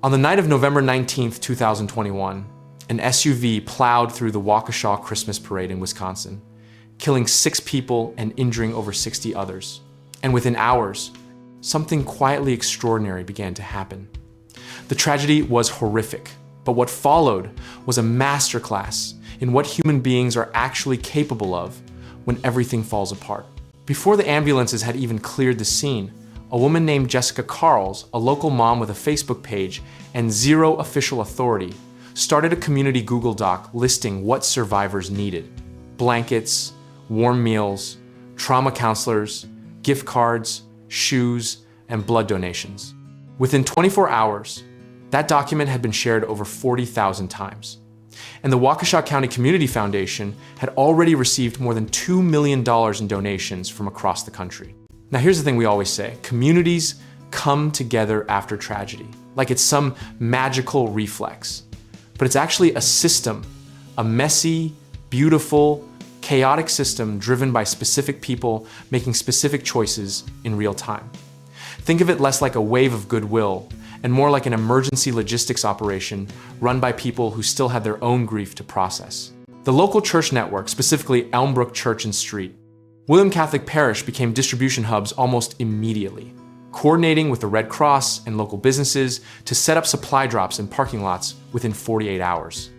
On the night of November 19th, 2021, an SUV plowed through the Waukesha Christmas parade in Wisconsin, killing 6 people and injuring over 60 others. And within hours, something quietly extraordinary began to happen. The tragedy was horrific, but what followed was a masterclass in what human beings are actually capable of when everything falls apart. Before the ambulances had even cleared the scene, a woman named Jessica Carls, a local mom with a Facebook page and zero official authority, started a community Google Doc listing what survivors needed: blankets, warm meals, trauma counselors, gift cards, shoes, and blood donations. Within 24 hours, that document had been shared over 40,000 times. And the Waukesha County Community Foundation had already received more than $2 million in donations from across the country. Now here's the thing we always say: communities come together after tragedy, like it's some magical reflex. But it's actually a system, a messy, beautiful, chaotic system driven by specific people making specific choices in real time. Think of it less like a wave of goodwill and more like an emergency logistics operation run by people who still had their own grief to process. The local church network, specifically Elmbrook Church and Street, William Catholic Parish, became distribution hubs almost immediately, coordinating with the Red Cross and local businesses to set up supply drops in parking lots within 48 hours.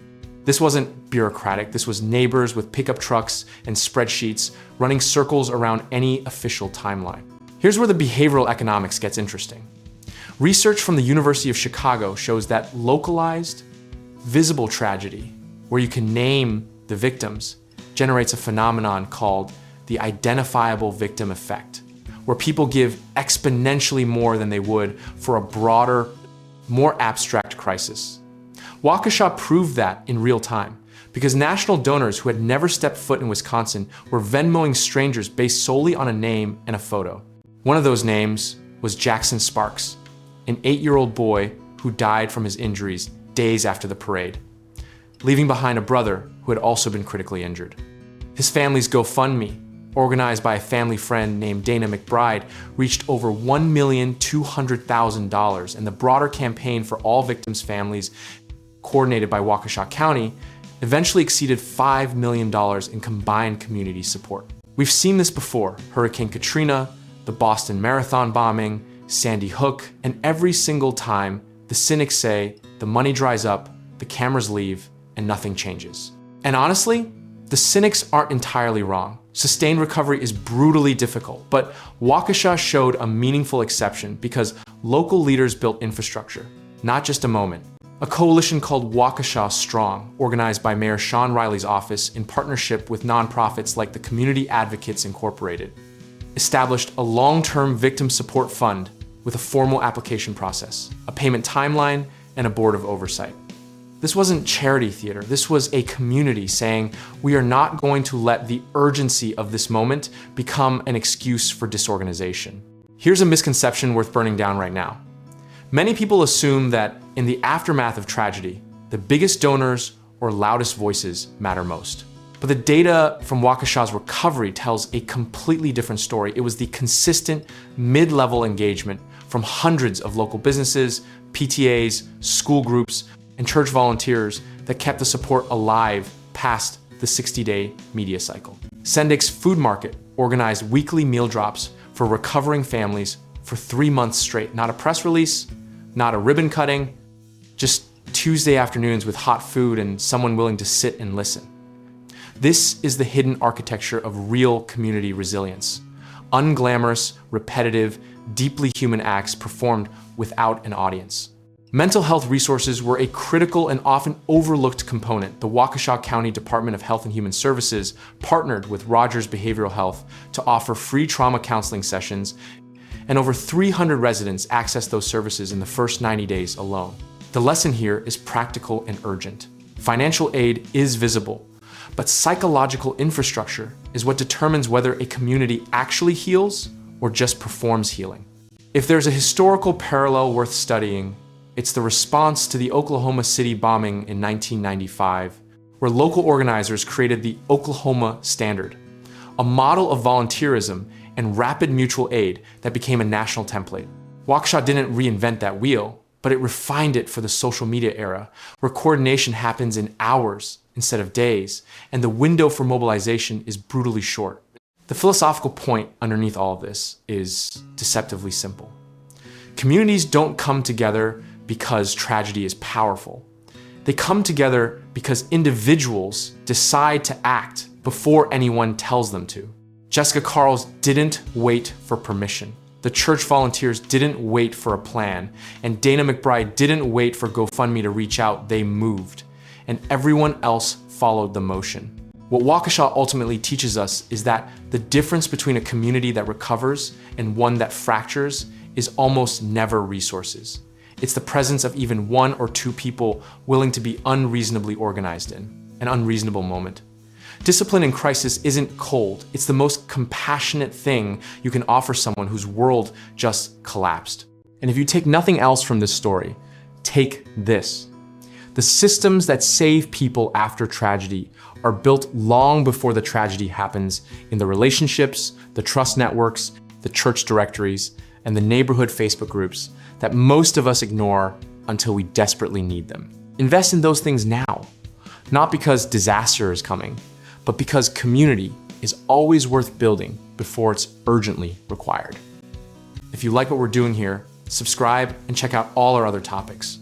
This wasn't bureaucratic, this was neighbors with pickup trucks and spreadsheets running circles around any official timeline. Here's where the behavioral economics gets interesting. Research from the University of Chicago shows that localized, visible tragedy, where you can name the victims, generates a phenomenon called the identifiable victim effect, where people give exponentially more than they would for a broader, more abstract crisis. Waukesha proved that in real time, because national donors who had never stepped foot in Wisconsin were Venmoing strangers based solely on a name and a photo. One of those names was Jackson Sparks, an 8-year-old boy who died from his injuries days after the parade, leaving behind a brother who had also been critically injured. His family's GoFundMe, organized by a family friend named Dana McBride, reached over $1,200,000, and the broader campaign for all victims' families, coordinated by Waukesha County, eventually exceeded $5 million in combined community support. We've seen this before: Hurricane Katrina, the Boston Marathon bombing, Sandy Hook, and every single time, the cynics say the money dries up, the cameras leave, and nothing changes. And honestly, the cynics aren't entirely wrong. Sustained recovery is brutally difficult, but Waukesha showed a meaningful exception because local leaders built infrastructure, not just a moment. A coalition called Waukesha Strong, organized by Mayor Sean Riley's office in partnership with nonprofits like the Community Advocates Incorporated, established a long-term victim support fund with a formal application process, a payment timeline, and a board of oversight. This wasn't charity theater. This was a community saying, we are not going to let the urgency of this moment become an excuse for disorganization. Here's a misconception worth burning down right now. Many people assume that in the aftermath of tragedy, the biggest donors or loudest voices matter most. But the data from Waukesha's recovery tells a completely different story. It was the consistent mid-level engagement from hundreds of local businesses, PTAs, school groups, and church volunteers that kept the support alive past the 60-day media cycle. Sendik's Food Market organized weekly meal drops for recovering families for 3 months straight. Not a press release, not a ribbon cutting, just Tuesday afternoons with hot food and someone willing to sit and listen. This is the hidden architecture of real community resilience. Unglamorous, repetitive, deeply human acts performed without an audience. Mental health resources were a critical and often overlooked component. The Waukesha County Department of Health and Human Services partnered with Rogers Behavioral Health to offer free trauma counseling sessions, and over 300 residents accessed those services in the first 90 days alone. The lesson here is practical and urgent. Financial aid is visible, but psychological infrastructure is what determines whether a community actually heals or just performs healing. If there's a historical parallel worth studying, it's the response to the Oklahoma City bombing in 1995, where local organizers created the Oklahoma Standard, a model of volunteerism and rapid mutual aid that became a national template. Waukesha didn't reinvent that wheel, but it refined it for the social media era, where coordination happens in hours instead of days, and the window for mobilization is brutally short. The philosophical point underneath all of this is deceptively simple. Communities don't come together because tragedy is powerful. They come together because individuals decide to act before anyone tells them to. Jessica Carls didn't wait for permission. The church volunteers didn't wait for a plan. And Dana McBride didn't wait for GoFundMe to reach out, they moved. And everyone else followed the motion. What Waukesha ultimately teaches us is that the difference between a community that recovers and one that fractures is almost never resources. It's the presence of even one or two people willing to be unreasonably organized in an unreasonable moment. Discipline in crisis isn't cold. It's the most compassionate thing you can offer someone whose world just collapsed. And if you take nothing else from this story, take this. The systems that save people after tragedy are built long before the tragedy happens in the relationships, the trust networks, the church directories, and the neighborhood Facebook groups that most of us ignore until we desperately need them. Invest in those things now, not because disaster is coming, but because community is always worth building before it's urgently required. If you like what we're doing here, subscribe and check out all our other topics.